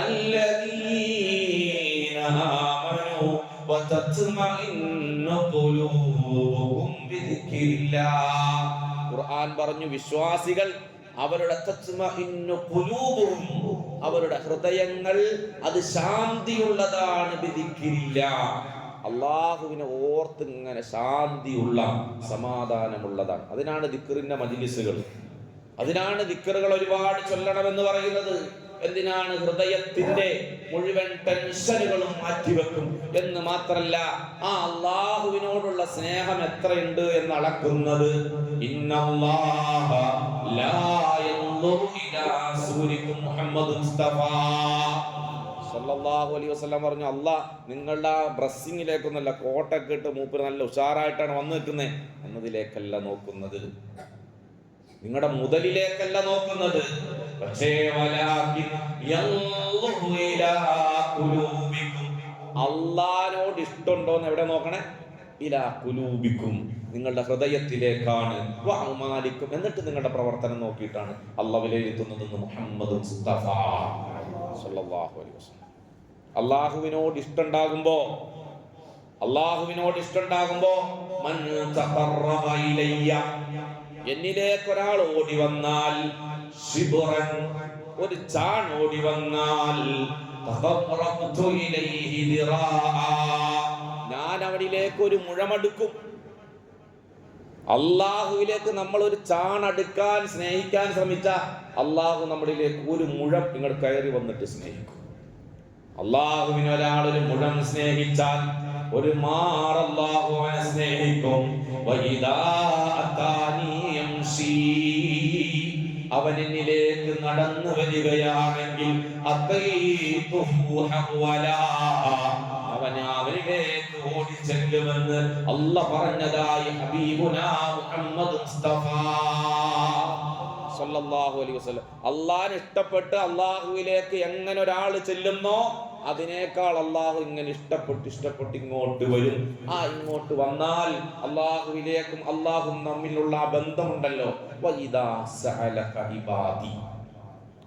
الذين آمنوا وتطمئن قلوبهم بذكر الله. ഖുർആൻ പറഞ്ഞു വിശ്വാസികൾ അവരുടെ തത്മഇന്നു ഖുലൂബുഹും, അവരുടെ ഹൃദയങ്ങൾ അത് ശാന്തിയുള്ളതാണ് ബിദിക്രില്ലാഹ്, അല്ലാഹുവിനെ ഓർത്ത് ഇങ്ങനെ ശാന്തിയുള്ള സമാധാനമുള്ളതാണ്. അതിനാണ് ദിക്റിന്റെ മജ്ലിസുകൾ, അതിനാണ് ദിക്റുകൾ ഒരുപാട് ചൊല്ലണമെന്ന് പറയുന്നത്. എന്തിനാണ്? ഹൃദയത്തിന്റെ മുഴുവൻ ടെൻഷനുകളും മാറ്റിവെക്കും എന്ന് മാത്രല്ല, ആ അല്ലാഹുവിനോടുള്ള സ്നേഹം എത്രയുണ്ട് എന്ന് അളക്കുന്നത്. ഇന്നല്ലാഹ ലാ യൻദുറു ഇലാ സൂരിക്കും മുഹമ്മദ് മുസ്തഫ സല്ലല്ലാഹു അലൈഹി വസല്ലം പറഞ്ഞു, അല്ലാഹ് നിങ്ങളുടെ ഡ്രസ്സിങ്ങിലേക്കൊന്നല്ല, കോട്ടൊക്കെ ഇട്ട് മൂപ്പര് നല്ല ഉഷാറായിട്ടാണ് വന്നു നിൽക്കുന്നത് എന്നതിലേക്കല്ല നോക്കുന്നത്, നിങ്ങളുടെ മുതലിലേക്കല്ല നോക്കുന്നത്. പക്ഷേ അല്ലാഹുവിനോട് ഇഷ്ടമുണ്ടോന്ന് എവിടെ നോക്കണേ? ഇലാ ഖുലൂബിക്കും, നിങ്ങളുടെ ഹൃദയത്തിലേക്കാണ്. വഅമാലിക്കും, എന്നിട്ട് നിങ്ങളുടെ പ്രവർത്തനം നോക്കിയിട്ടാണ് അല്ലാഹു വിലയിരുത്തുന്നതെന്ന് മുഹമ്മദ് മുസ്തഫ സല്ലല്ലാഹു അലൈഹി വസല്ലം. അല്ലാഹുവിനോട് ഇഷ്ടമുണ്ടാകുമ്പോ മൻ തഖറബ ഇലയ്യ, എന്നിലേക്ക് ഒരാൾ ഓടി വന്നാൽ, ശിബ്റൻ ഒരു ചാൺ ഓടി വന്നാൽ, തഖറബ്തു ഇലൈഹി ദിറാഅ, ഞാൻ അവനിലേക്ക് ഒരു മുഴമെടുക്കും. അല്ലാഹുവിലേക്ക് നമ്മൾ ഒരു ചാൺ അടുക്കാൻ സ്നേഹിക്കാൻ ശ്രമിച്ച അല്ലാഹു നമ്മളിലേക്ക് ഒരു മുഴം നിങ്ങൾ കയറി വന്നിട്ട് സ്നേഹിക്കും. അല്ലാഹുവിനെ ഒരാൾ ഒരു മുഴം സ്നേഹിച്ചാൽ ഒരു മാർ അല്ലാഹു അവനെ സ്നേഹിക്കും. അവൻ എന്നിലേക്ക് നടന്നു വരികയാണെങ്കിൽ അവനിലേക്ക് ഓടിച്ചെല്ലുമെന്ന് അല്ലാഹ് പറഞ്ഞതായി ഹബീബുനാ മുഹമ്മദ് മുസ്തഫ സല്ലല്ലാഹു അലൈഹി വസല്ലം. അല്ലാഹുവിനെ ഇഷ്ടപ്പെട്ട് അല്ലാഹുവിലേക്ക് എങ്ങനെ ഒരാൾ ചെല്ലുന്നോ അതിനേക്കാൾ അല്ലാഹു ഇങ്ങനെ ഇഷ്ടപ്പെട്ട് ഇങ്ങോട്ട് വരും. ഇങ്ങോട്ട് വന്നാൽ അല്ലാഹുവിലേക്കും അല്ലാഹും തമ്മിലുള്ള ആ ബന്ധമുണ്ടല്ലോ, വഇദാ സഅലക ഇബാദി,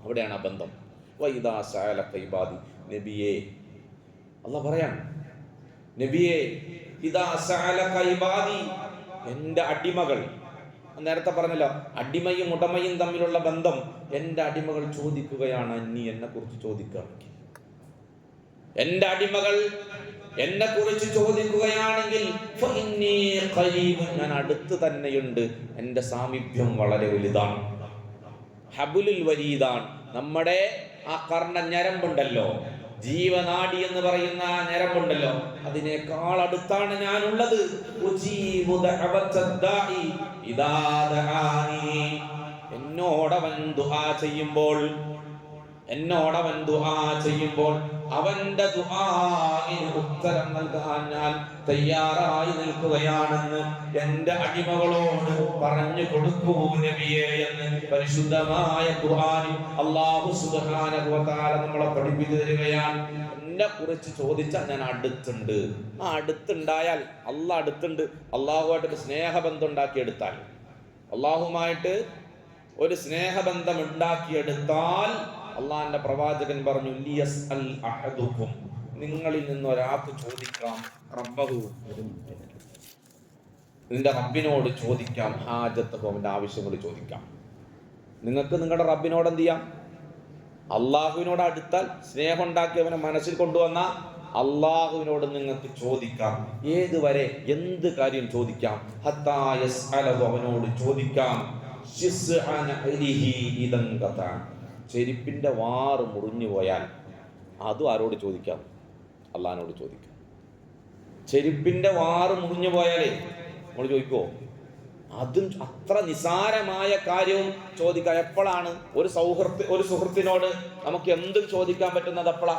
അവിടെയാണ് ആ ബന്ധം. വഇദാ സഅലക ഇബാദി, നബിയേ അല്ലാഹു പറയാം, നബിയേ ഇദാ സഅലക ഇബാദി, എൻ്റെ അടിമകൾ, നേരത്തെ പറഞ്ഞല്ലോ അടിമയും ഉടമയും തമ്മിലുള്ള ബന്ധം, എൻ്റെ അടിമകൾ ചോദിക്കുകയാണ്, നീ എന്നെ കുറിച്ച് ചോദിക്കുകയാണെങ്കിൽ, എൻ്റെ അടിമകൾ എന്നെ കുറിച്ച് ചോദിക്കുകയാണെങ്കിൽ ഞാൻ അടുത്ത് തന്നെയുണ്ട്, എൻ്റെ സാമീപ്യം വളരെ വലുതാണ്. ഹബുലുൽ വരീദാൻ, നമ്മുടെ ആ കർണ ഞരമ്പുണ്ടല്ലോ, ജീവനാഡി എന്ന് പറയുന്ന ആ ഞരമ്പുണ്ടല്ലോ, അതിനേക്കാൾ അടുത്താണ് ഞാനുള്ളത്. എന്നോടവൻ ദുആ ചെയ്യുമ്പോൾ അവന്റെ ദുആഇന് ഉത്തരം നൽകാൻ ഞാൻ തയ്യാറായി നിൽക്കുകയാണെന്ന് എൻ്റെ അടിമകളോട് പറഞ്ഞു കൊടുക്കൂ നബിയേ എന്ന് പരിശുദ്ധമായ ഖുർആനിൽ അല്ലാഹു സുബ്ഹാനഹു വ തആല നമ്മളെ പഠിപ്പിച്ചു തരികയാണ്. എന്നെ കുറിച്ച് ചോദിച്ചാൽ ഞാൻ അടുത്തുണ്ട്. അടുത്തുണ്ടായാൽ അല്ലാഹ് അടുത്തുണ്ട്. അല്ലാഹുമായിട്ട് സ്നേഹബന്ധം ഉണ്ടാക്കിയെടുത്താൽ, അല്ലാഹുമായിട്ട് ഒരു സ്നേഹബന്ധം ഉണ്ടാക്കിയെടുത്താൽ, അള്ളാഹിന്റെ പ്രവാചകൻ പറഞ്ഞു, ലിയസ്അൽ അഹദുക്കും, നിങ്ങളിൽ നിന്ന് ഒരാൾക്ക് ചോദിക്കാം, റബ്ബഹു, നിന്റെ റബ്ബിനോട് ചോദിക്കാം, ഹാജത്തഹു, അവന്റെ ആവശ്യങ്ങൾ ചോദിക്കാം. നിങ്ങൾക്ക് നിങ്ങളുടെ റബ്ബിനോട് എന്ത് ചെയ്യാം? അള്ളാഹുവിനോട് അടുത്താൽ, സ്നേഹം ഉണ്ടാക്കി അവനെ മനസ്സിൽ കൊണ്ടുവന്ന അള്ളാഹുവിനോട് നിങ്ങൾക്ക് ചോദിക്കാം. ഏതുവരെ? എന്ത് കാര്യം ചോദിക്കാം? ഹത്താ യസ്അലഹു, അവനോട് ചോദിക്കാം. ചെരുപ്പിന്റെ വാറ് മുറിഞ്ഞു പോയാൽ അതും ആരോട് ചോദിക്കാം? അള്ളാഹിനോട് ചോദിക്കാം. ചെരുപ്പിന്റെ വാറ് മുറിഞ്ഞു പോയാലേ നമ്മൾ ചോദിക്കുവോ? അതും അത്ര നിസാരമായ കാര്യവും ചോദിക്കാം. എപ്പോഴാണ് ഒരു സുഹൃത്തിനോട് നമുക്ക് എന്തും ചോദിക്കാൻ പറ്റുന്നത്? എപ്പോഴാ?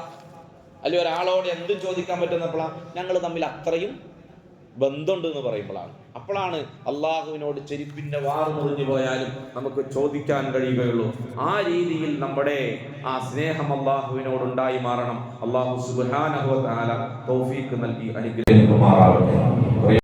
അല്ലെങ്കിൽ ഒരാളോട് എന്തും ചോദിക്കാൻ പറ്റുന്നപ്പോഴാ? ഞങ്ങൾ തമ്മിൽ അത്രയും ബന്ധമുണ്ട് എന്ന് പറയുമ്പോഴാണ്. അപ്പോഴാണ് അള്ളാഹുവിനോട് ചെരുപ്പിന്റെ വാറ് മുറിഞ്ഞു പോയാലും നമുക്ക് ചോദിക്കാൻ കഴിയുകയുള്ളൂ. ആ രീതിയിൽ നമ്മുടെ ആ സ്നേഹം അള്ളാഹുവിനോട് ഉണ്ടായി മാറണം. അള്ളാഹു സുബ്ഹാനഹു വ തആല തൗഫീഖ് നൽകി അനുഗ്രഹിക്കുമാറാകട്ടെ.